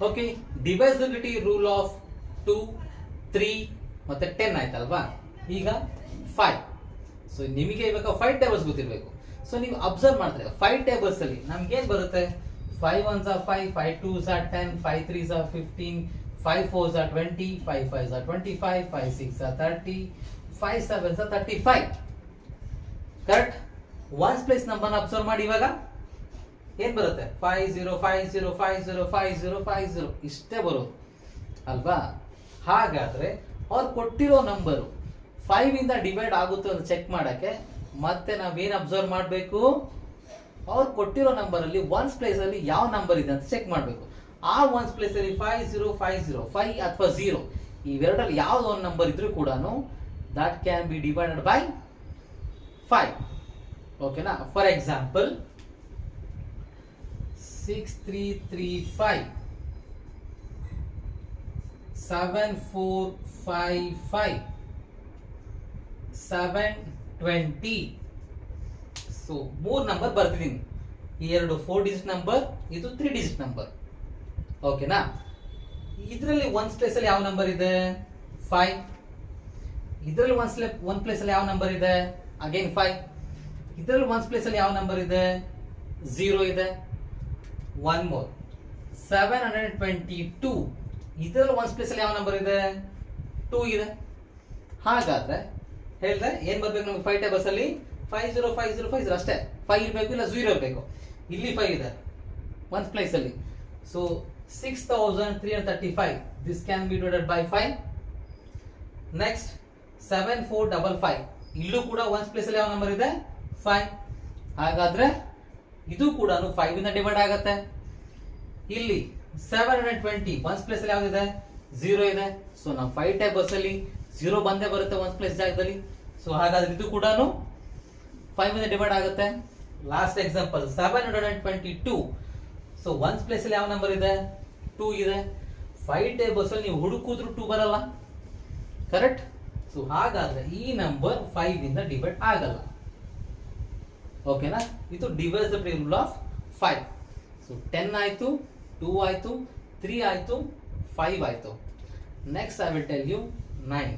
Okay, ಡಿವೈಸಿಬಿಲಿಟಿ rule of 2, 3 ಮತ್ತೆ 10 ಆಯ್ತಲ್ವಾ. ಈಗ 5. ಸೊ ನಿಮಗೆ ಇವಾಗ 5 ಟೇಬಲ್ಸ್ ಗೊತ್ತಿರಬೇಕು. ಸೊ ನೀವು ಅಬ್ಸರ್ವ್ ಮಾಡ್ತಾರೆ 5 ಟೇಬಲ್ಸ್ ಅಲ್ಲಿ ನಮ್ಗೆ ಏನ್ ಬರುತ್ತೆ? 5 1s are 5, 5 2s are 10, 5 3s are 15, 5 4s are 20, 5 5s are 25, 5 6 are 30, 5 7s are 35. Correct? Once place number observe ಮಾಡಿ. ಇವಾಗ ಏನ್ ಬರುತ್ತೆ? 5 0 5 0 5 0 5 0 5 0 ಇಷ್ಟೇ ಬರೋದು ಅಲ್ವಾ. ಹಾಗಾದ್ರೆ ಅವ್ರು ಕೊಟ್ಟಿರೋ ನಂಬರು 5 ಇಂದ ಡಿವೈಡ್ ಆಗುತ್ತೆ ಅಂತ ಚೆಕ್ ಮಾಡಕ್ಕೆ ಮತ್ತೆ ನಾವೇನ್ ಅಬ್ಸರ್ವ್ ಮಾಡಬೇಕು? ಅವ್ರು ಕೊಟ್ಟಿರೋ ನಂಬರ್ ಅಲ್ಲಿ ಒನ್ಸ್ ಪ್ಲೇಸ್ ಅಲ್ಲಿ ಯಾವ ನಂಬರ್ ಇದೆ ಅಂತ ಚೆಕ್ ಮಾಡಬೇಕು. ಆ ಒನ್ಸ್ ಪ್ಲೇಸ್ ಅಲ್ಲಿ 5 0 5 0 5 ಅಥವಾ 0 ಇವೆರಡಲ್ಲಿ ಯಾವ್ದು ಒಂದು ನಂಬರ್ ಇದ್ರೂ ಕೂಡ that can be divided by 5. ಓಕೆನಾ? For example 6335, 7455, 720. ಸೊ 3 ನಂಬರ್ ಬರ್ತಿದ್ದೀನಿ. ಈ ಎರಡು 4 ಡಿಜಿಟ್ ನಂಬರ್, ಇದು 3 ಡಿಜಿಟ್ ನಂಬರ್. ಓಕೆನಾ? ಇದರಲ್ಲಿ ಒನ್ಸ್ ಪ್ಲೇಸ್ ಅಲ್ಲಿ ಯಾವ ನಂಬರ್ ಇದೆ? 5. ಇದರಲ್ಲಿ ಒನ್ ಪ್ಲೇಸ್ ಅಲ್ಲಿ ಯಾವ ನಂಬರ್ ಇದೆ? ಅಗೇನ್ 5. ಇದರಲ್ಲಿ ಒನ್ಸ್ ಪ್ಲೇಸ್ ಅಲ್ಲಿ ಯಾವ ನಂಬರ್ ಇದೆ? 0 ಇದೆ. One more 722. ಇದರಲ್ಲಿ ಒನ್ಸ್ ಪ್ಲೇಸ್ ಅಲ್ಲಿ ಯಾವ ನಂಬರ್ ಇದೆ? 2 ಇದೆ. ಹಾಗಾದ್ರೆ ಹೇಳಿದ್ರೆ ಏನ್ ಬರ್ಬೇಕು ನಮ್ಗೆ 5 ಟೇಬಲ್ಸ್ ಅಲ್ಲಿ? 5 0 5 0 5 0 ಅಷ್ಟೇ. 5 ಇರಬೇಕು ಇಲ್ಲ 0 ಇರಬೇಕು. ಇಲ್ಲಿ 5 ಇದೆ ಒನ್ಸ್ ಪ್ಲೇಸ್ ಅಲ್ಲಿ. So 6335 this can be divided by 5. Next 7455, ಇಲ್ಲೂ ಕೂಡ ಒನ್ಸ್ ಪ್ಲೇಸ್ ಅಲ್ಲಿ ಯಾವ ನಂಬರ್ ಇದೆ? 5. ಹಾಗಾದ್ರೆ ಇದು ಕೂಡ 5 ಇಂದ ಡಿವೈಡ್ ಆಗುತ್ತೆ. ಇಲ್ಲಿ 720 ಒನ್ಸ್ ಪ್ಲೇಸ್ ಅಲ್ಲಿ ಯಾವ್ದಿದೆ? 0 ಇದೆ. ಸೊ ನಾವು 5 ಟೇಬಲ್ಸ್ ಅಲ್ಲಿ 0 ಬಂದೇ ಬರುತ್ತೆ ಒನ್ಸ್ ಪ್ಲೇಸ್ ಜಾಗದಲ್ಲಿ. ಸೊ ಹಾಗಾದ್ರೆ ಇದು ಕೂಡ 5 ಇಂದ ಡಿವೈಡ್ ಆಗುತ್ತೆ. Last example 722. So once place ಅಲ್ಲಿ ಯಾವ ನಂಬರ್ ಇದೆ? 2 ಇದೆ. 5 ಟೇಬಲ್ಸ್ ಅಲ್ಲಿ ನೀವು ಹುಡುಕಿದ್ರು 2 ಬರಲ್ಲ. ಕರೆಕ್ಟ್? ಸೊ ಹಾಗಾದ್ರೆ ಈ ನಂಬರ್ 5 ಇಂದ ಡಿವೈಡ್ ಆಗಲ್ಲ. ಓಕೆನಾ? ಇದು ಡಿವೈಸಿಬಿಲಿಟಿ ರೂಲ್ ಆಫ್ 5. ಸೊ 10 ಆಯ್ತು, 2 ಆಯ್ತು, 3 ಆಯ್ತು, 5 ಆಯ್ತು. Next I will tell you 9.